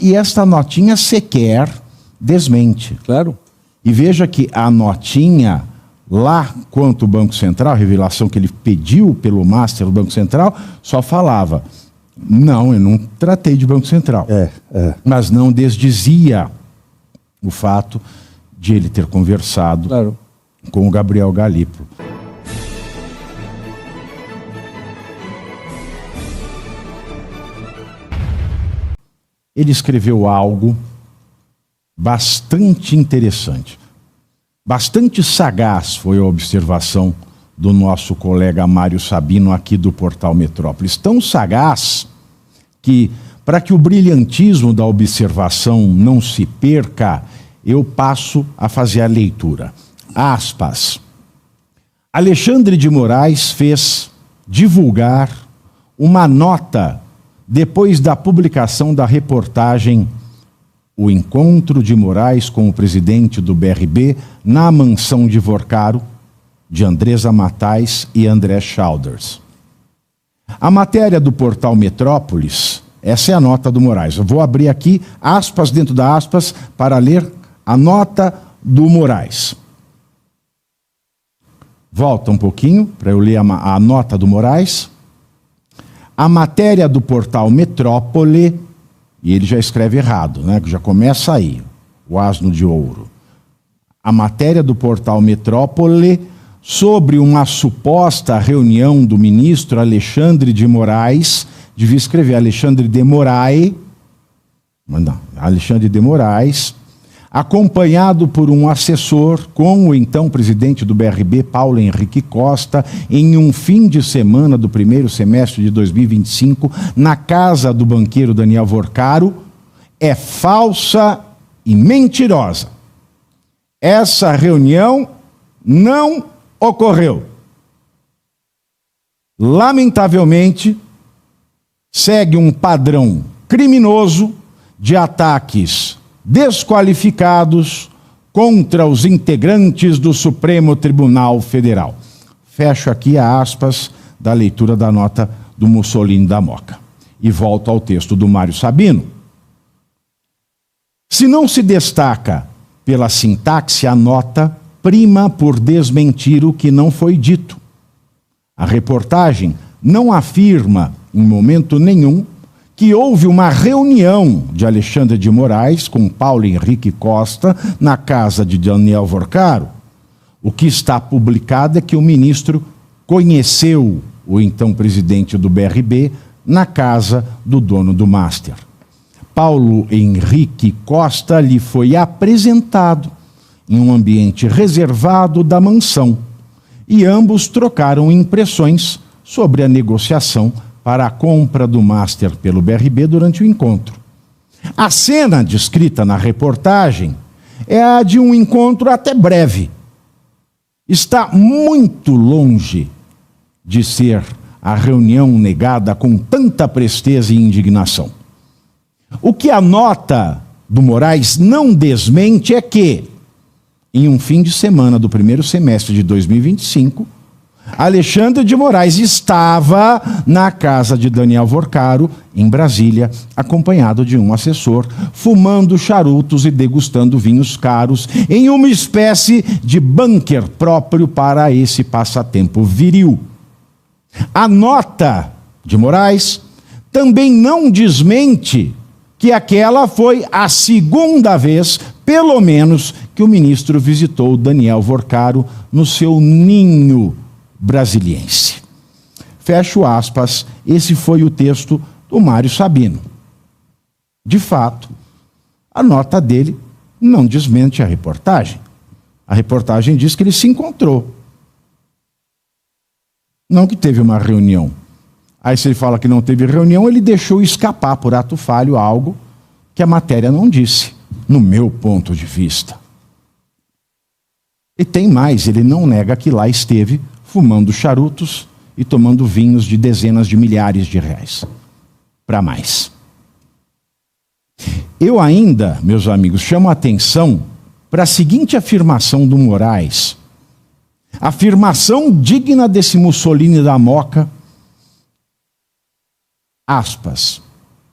E esta notinha sequer desmente. Claro. E veja que a notinha lá quanto o Banco Central, a revelação que ele pediu pelo Master do Banco Central, só falava, não, eu não tratei de Banco Central. Mas não desdizia o fato de ele ter conversado com o Gabriel Galípolo. Ele escreveu algo bastante interessante. Bastante sagaz foi a observação do nosso colega Mário Sabino aqui do Portal Metrópolis. Tão sagaz que, para que o brilhantismo da observação não se perca, eu passo a fazer a leitura. Aspas. Alexandre de Moraes fez divulgar uma nota depois da publicação da reportagem O Encontro de Moraes com o presidente do BRB na mansão de Vorcaro, de Andresa Matais e André Chalders. A matéria do portal Metrópolis, essa é a nota do Moraes. Eu vou abrir aqui aspas dentro da aspas para ler a nota do Moraes. Volta um pouquinho para eu ler a nota do Moraes. A matéria do portal Metrópole, e ele já escreve errado, né? Já começa aí, o asno de ouro. A matéria do portal Metrópole sobre uma suposta reunião do ministro Alexandre de Moraes, devia escrever Alexandre de Moraes, mas não, Alexandre de Moraes, acompanhado por um assessor com o então presidente do BRB, Paulo Henrique Costa, em um fim de semana do primeiro semestre de 2025, na casa do banqueiro Daniel Vorcaro, é falsa e mentirosa. Essa reunião não ocorreu. Lamentavelmente, segue um padrão criminoso de ataques desqualificados contra os integrantes do Supremo Tribunal Federal. Fecho aqui a aspas da leitura da nota do Mussolini da Moca. E volto ao texto do Mário Sabino. Se não se destaca pela sintaxe, a nota prima por desmentir o que não foi dito. A reportagem não afirma, em momento nenhum, que houve uma reunião de Alexandre de Moraes com Paulo Henrique Costa na casa de Daniel Vorcaro. O que está publicado é que o ministro conheceu o então presidente do BRB na casa do dono do Master. Paulo Henrique Costa lhe foi apresentado em um ambiente reservado da mansão e ambos trocaram impressões sobre a negociação para a compra do Master pelo BRB durante o encontro. A cena descrita na reportagem é a de um encontro até breve. Está muito longe de ser a reunião negada com tanta presteza e indignação. O que a nota do Moraes não desmente é que, em um fim de semana do primeiro semestre de 2025, Alexandre de Moraes estava na casa de Daniel Vorcaro, em Brasília, acompanhado de um assessor, fumando charutos e degustando vinhos caros, em uma espécie de bunker próprio para esse passatempo viril. A nota de Moraes também não desmente que aquela foi a segunda vez, pelo menos, que o ministro visitou Daniel Vorcaro no seu ninho brasiliense. Fecho aspas, esse foi o texto do Mário Sabino. De fato, a nota dele não desmente a reportagem. A reportagem diz que ele se encontrou. Não que teve uma reunião. Aí se ele fala que não teve reunião, ele deixou escapar por ato falho algo que a matéria não disse, no meu ponto de vista. E tem mais, ele não nega que lá esteve fumando charutos e tomando vinhos de dezenas de milhares de reais. Para mais. Eu ainda, meus amigos, chamo a atenção para a seguinte afirmação do Moraes. Afirmação digna desse Mussolini da Moca. Aspas.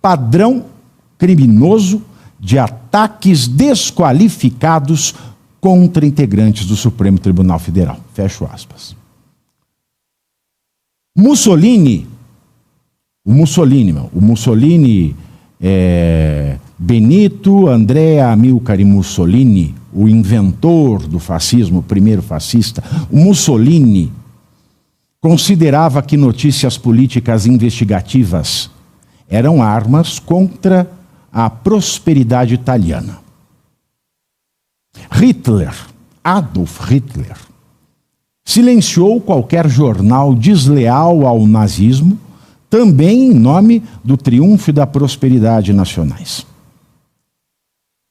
Padrão criminoso de ataques desqualificados contra integrantes do Supremo Tribunal Federal. Fecho aspas. Mussolini, Benito Andrea Amilcare Mussolini, o inventor do fascismo, o primeiro fascista, o Mussolini considerava que notícias políticas investigativas eram armas contra a prosperidade italiana. Adolf Hitler, silenciou qualquer jornal desleal ao nazismo, também em nome do triunfo e da prosperidade nacionais.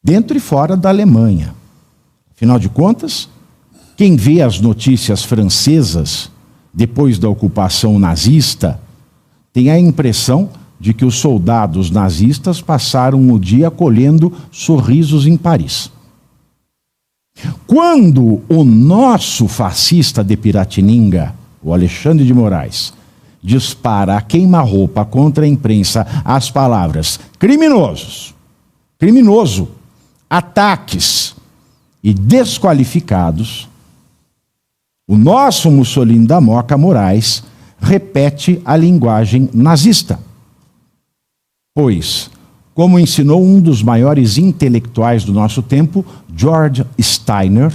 Dentro e fora da Alemanha. Afinal de contas, quem vê as notícias francesas depois da ocupação nazista tem a impressão de que os soldados nazistas passaram o dia colhendo sorrisos em Paris. Quando o nosso fascista de Piratininga, o Alexandre de Moraes, dispara a queima-roupa contra a imprensa as palavras criminoso, ataques e desqualificados, o nosso Mussolini da Moca Moraes repete a linguagem nazista. Pois, como ensinou um dos maiores intelectuais do nosso tempo, George Steiner,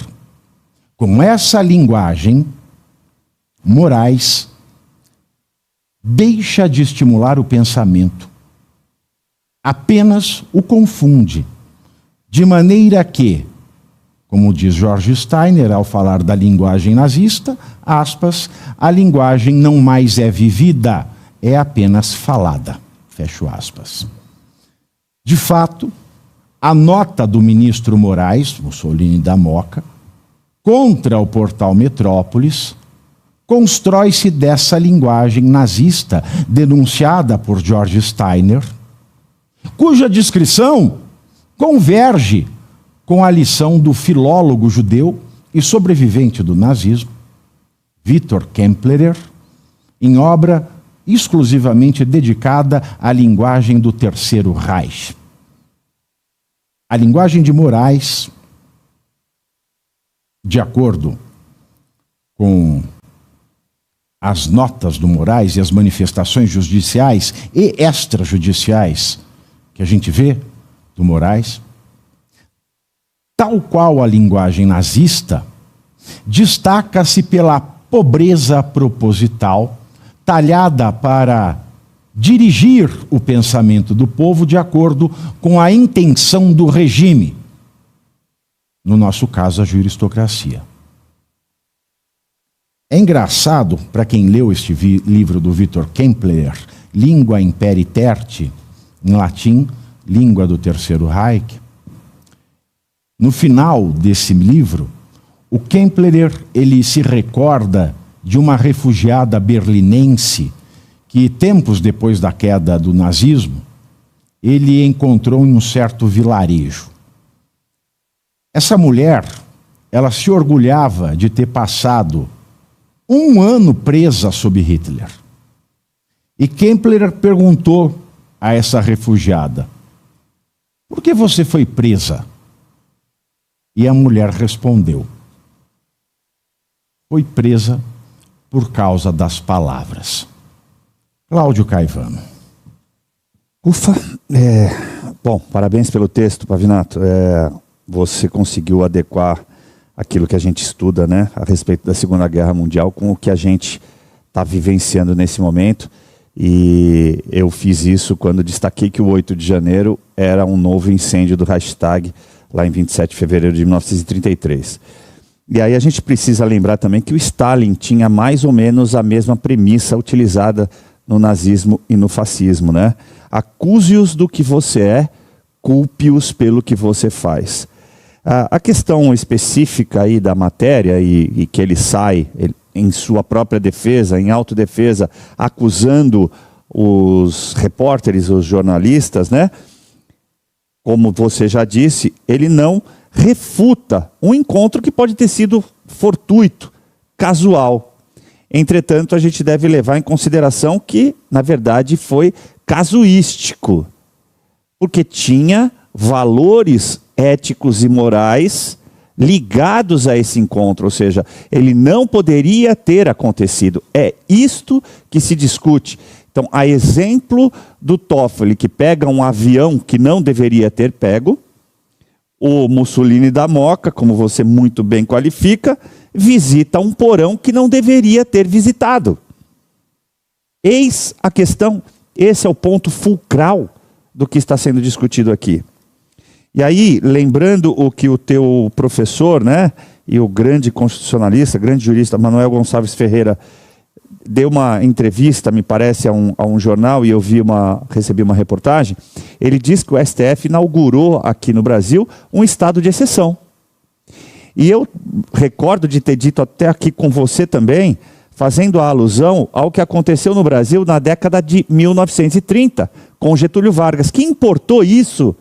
com essa linguagem, Moraes deixa de estimular o pensamento, apenas o confunde, de maneira que, como diz George Steiner ao falar da linguagem nazista, aspas, a linguagem não mais é vivida, é apenas falada. Fecho aspas. De fato, a nota do ministro Moraes, Mussolini da Moca, contra o portal Metrópolis, constrói-se dessa linguagem nazista denunciada por George Steiner, cuja descrição converge com a lição do filólogo judeu e sobrevivente do nazismo, Victor Kempler, em obra exclusivamente dedicada à linguagem do Terceiro Reich. A linguagem de Moraes, de acordo com as notas do Moraes e as manifestações judiciais e extrajudiciais que a gente vê do Moraes, tal qual a linguagem nazista, destaca-se pela pobreza proposital, talhada para dirigir o pensamento do povo de acordo com a intenção do regime. No nosso caso, a juristocracia. É engraçado, para quem leu este livro do Victor Kempler, Lingua Imperii Tertii, em latim, língua do Terceiro Reich. No final desse livro, o Kempler, ele se recorda de uma refugiada berlinense que, tempos depois da queda do nazismo, ele encontrou em um certo vilarejo. Essa mulher, ela se orgulhava de ter passado 1 ano presa sob Hitler. E Kempler perguntou a essa refugiada: por que você foi presa? E a mulher respondeu: foi presa por causa das palavras. Cláudio Caivano. Ufa, bom, parabéns pelo texto, Pavinato. Você conseguiu adequar aquilo que a gente estuda, né, a respeito da Segunda Guerra Mundial com o que a gente está vivenciando nesse momento. E eu fiz isso quando destaquei que o 8 de janeiro era um novo incêndio do Reichstag, lá em 27 de fevereiro de 1933. E aí a gente precisa lembrar também que o Stalin tinha mais ou menos a mesma premissa utilizada no nazismo e no fascismo, né? Acuse-os do que você é, culpe-os pelo que você faz. A questão específica aí da matéria, e que ele sai em sua própria defesa, em autodefesa, acusando os repórteres, os jornalistas, né? Como você já disse, ele não refuta um encontro que pode ter sido fortuito, casual. Entretanto, a gente deve levar em consideração que, na verdade, foi casuístico. porque tinha valores éticos e morais ligados a esse encontro, ou seja, ele não poderia ter acontecido. É isto que se discute. Então, a exemplo do Toffoli, que pega um avião que não deveria ter pego, o Mussolini da Moca, como você muito bem qualifica, visita um porão que não deveria ter visitado. Eis a questão, esse é o ponto fulcral do que está sendo discutido aqui. E aí, lembrando o que o teu professor, né, e o grande constitucionalista, grande jurista, Manuel Gonçalves Ferreira, deu uma entrevista, me parece, a um jornal, e eu recebi uma reportagem. Ele diz que o STF inaugurou aqui no Brasil um estado de exceção. E eu recordo de ter dito até aqui com você também, fazendo a alusão ao que aconteceu no Brasil na década de 1930, com Getúlio Vargas, que importou isso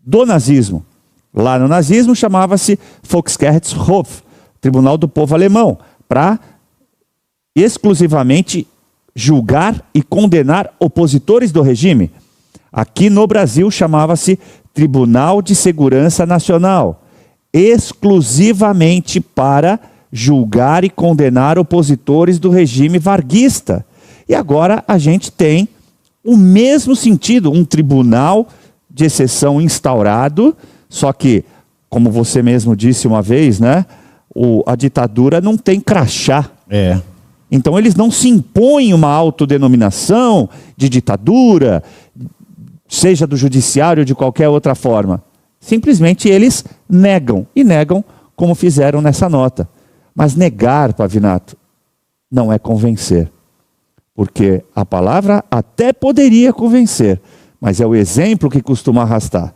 do nazismo. Lá no nazismo chamava-se Volksgerichtshof, Tribunal do Povo Alemão, para exclusivamente julgar e condenar opositores do regime. Aqui no Brasil chamava-se Tribunal de Segurança Nacional, exclusivamente para julgar e condenar opositores do regime varguista. E agora a gente tem o mesmo sentido, um tribunal de exceção instaurado, só que, como você mesmo disse uma vez, né, a ditadura não tem crachá. Então eles não se impõem uma autodenominação de ditadura, seja do judiciário ou de qualquer outra forma. Simplesmente eles negam, e negam como fizeram nessa nota. Mas negar, Pavinato, não é convencer. Porque a palavra até poderia convencer, mas é o exemplo que costuma arrastar.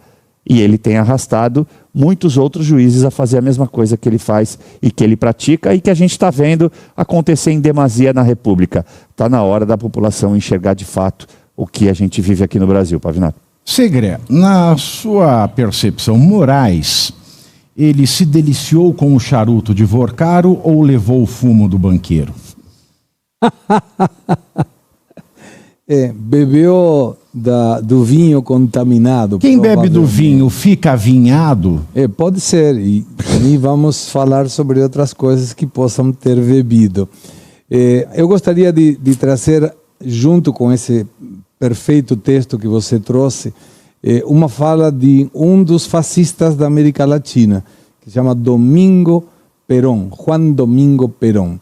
E ele tem arrastado muitos outros juízes a fazer a mesma coisa que ele faz e que ele pratica e que a gente está vendo acontecer em demasia na República. Está na hora da população enxergar de fato o que a gente vive aqui no Brasil, Pavinato. Segré, na sua percepção, Moraes, ele se deliciou com o charuto de Vorcaro ou levou o fumo do banqueiro? Bebeu do vinho contaminado. Quem bebe do vinho fica avinhado? Pode ser, e vamos falar sobre outras coisas que possam ter bebido. Eu gostaria de trazer, junto com esse perfeito texto que você trouxe, uma fala de um dos fascistas da América Latina, que se chama Domingo Perón, Juan Domingo Perón.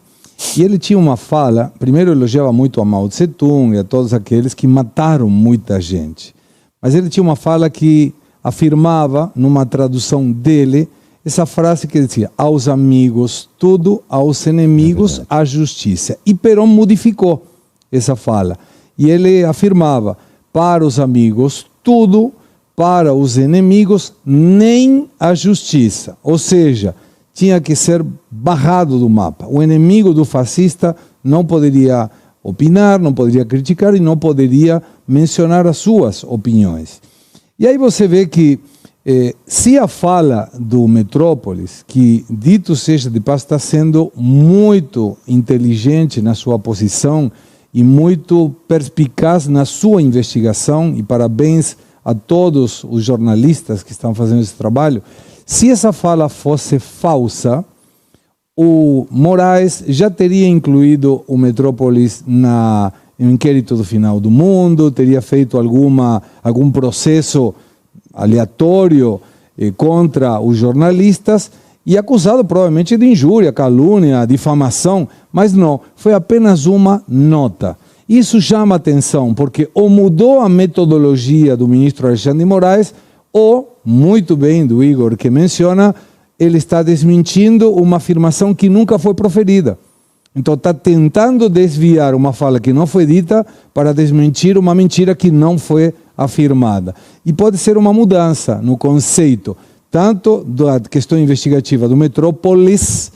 E ele tinha uma fala, primeiro elogiava muito a Mao Tse-tung e a todos aqueles que mataram muita gente. Mas ele tinha uma fala que afirmava, numa tradução dele, essa frase que dizia: aos amigos tudo, aos inimigos a justiça. E Perón modificou essa fala. E ele afirmava: para os amigos tudo, para os inimigos nem a justiça. Ou seja, tinha que ser barrado do mapa. O inimigo do fascista não poderia opinar, não poderia criticar e não poderia mencionar as suas opiniões. E aí você vê que se a fala do Metrópolis, que dito seja de paz, está sendo muito inteligente na sua posição e muito perspicaz na sua investigação, e parabéns a todos os jornalistas que estão fazendo esse trabalho. Se essa fala fosse falsa, o Moraes já teria incluído o Metrópolis no inquérito do final do mundo, teria feito algum processo aleatório contra os jornalistas e acusado provavelmente de injúria, calúnia, difamação, mas não, foi apenas uma nota. Isso chama atenção, porque ou mudou a metodologia do ministro Alexandre de Moraes, ou, muito bem do Igor que menciona, ele está desmentindo uma afirmação que nunca foi proferida. Então está tentando desviar uma fala que não foi dita para desmentir uma mentira que não foi afirmada. E pode ser uma mudança no conceito, tanto da questão investigativa do Metrópolis,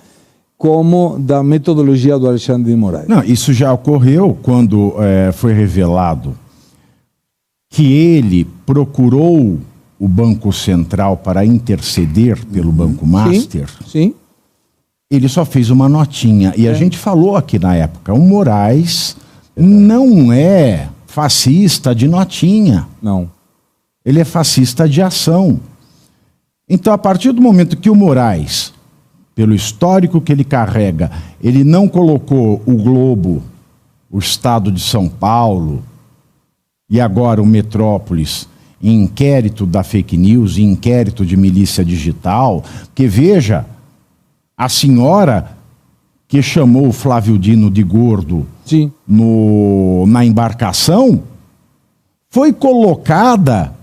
como da metodologia do Alexandre de Moraes. Não, isso já ocorreu quando foi revelado que ele procurou o Banco Central para interceder pelo Banco Master. Sim. Ele só fez uma notinha. E a gente falou aqui na época, o Moraes não é fascista de notinha. Não. ele é fascista de ação. Então, a partir do momento que o Moraes, pelo histórico que ele carrega, ele não colocou o Globo, o Estado de São Paulo e agora o Metrópolis em inquérito da fake news, em inquérito de milícia digital, porque veja, a senhora que chamou o Flávio Dino de gordo Sim. na embarcação foi colocada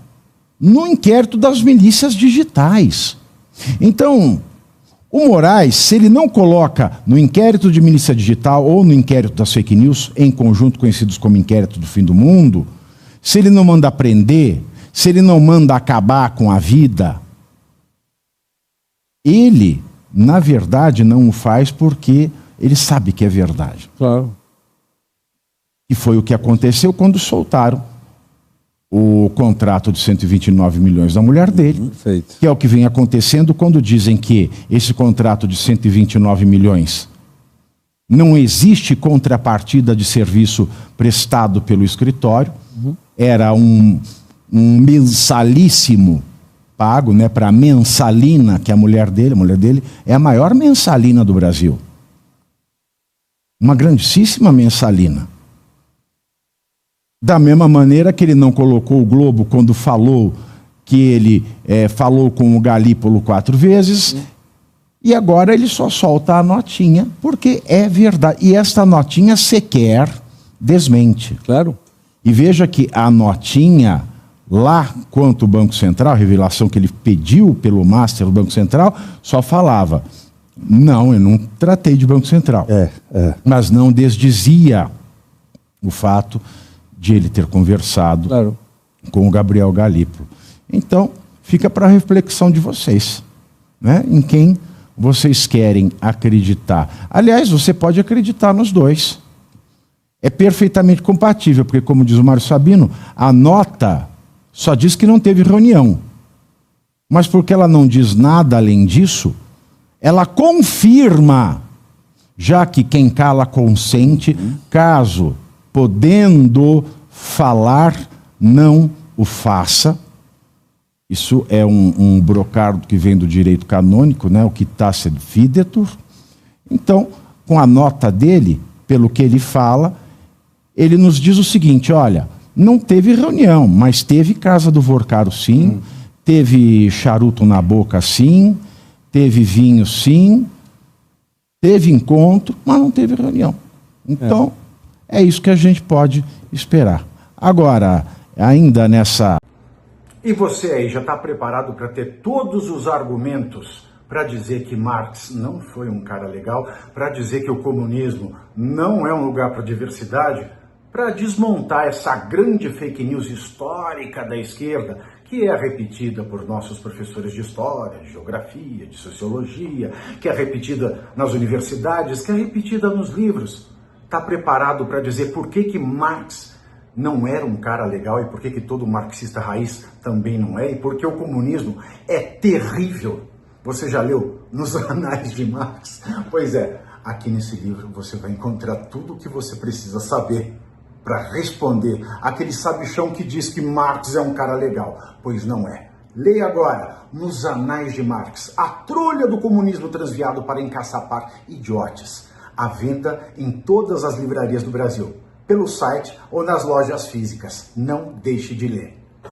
no inquérito das milícias digitais. Então, o Moraes, se ele não coloca no inquérito de milícia digital ou no inquérito das fake news, em conjunto conhecidos como inquérito do fim do mundo, se ele não manda prender, se ele não manda acabar com a vida, ele, na verdade, não o faz porque ele sabe que é verdade. Claro. E foi o que aconteceu quando soltaram o contrato de 129 milhões da mulher dele, Perfeito. que é o que vem acontecendo quando dizem que esse contrato de 129 milhões não existe contrapartida de serviço prestado pelo escritório, era um mensalíssimo pago, né, para a mensalina, que a mulher dele é a maior mensalina do Brasil. Uma grandíssima mensalina. Da mesma maneira que ele não colocou o Globo quando falou que ele falou com o Galípolo 4 vezes, e agora ele só solta a notinha, porque é verdade. E esta notinha sequer desmente. Claro. E veja que a notinha, lá quanto o Banco Central, a revelação que ele pediu pelo Master do Banco Central, só falava, não, eu não tratei de Banco Central. Mas não desdizia o fato de ele ter conversado Claro. com o Gabriel Galípolo. Então, fica para a reflexão de vocês, né? Em quem vocês querem acreditar. Aliás, você pode acreditar nos dois. É perfeitamente compatível, porque, como diz o Mário Sabino, a nota só diz que não teve reunião. Mas porque ela não diz nada além disso, ela confirma, já que quem cala consente, caso podendo falar, não o faça. Isso é um brocardo que vem do direito canônico, né? O que tacet videtur. Então, com a nota dele, pelo que ele fala, ele nos diz o seguinte, olha, não teve reunião, mas teve casa do Vorcaro sim, teve charuto na boca sim, teve vinho sim, teve encontro, mas não teve reunião. Então, é isso que a gente pode esperar. Agora, ainda nessa... E você aí já está preparado para ter todos os argumentos para dizer que Marx não foi um cara legal, para dizer que o comunismo não é um lugar para diversidade, para desmontar essa grande fake news histórica da esquerda, que é repetida por nossos professores de história, de geografia, de sociologia, que é repetida nas universidades, que é repetida nos livros. Está preparado para dizer por que Marx não era um cara legal e por que todo marxista raiz também não é, e porque o comunismo é terrível. Você já leu nos Anais de Marx? Pois é, aqui nesse livro você vai encontrar tudo o que você precisa saber para responder aquele sabichão que diz que Marx é um cara legal. Pois não é. Leia agora, nos Anais de Marx, a trolha do comunismo transviado para encaçapar idiotes. À venda em todas as livrarias do Brasil, pelo site ou nas lojas físicas. Não deixe de ler.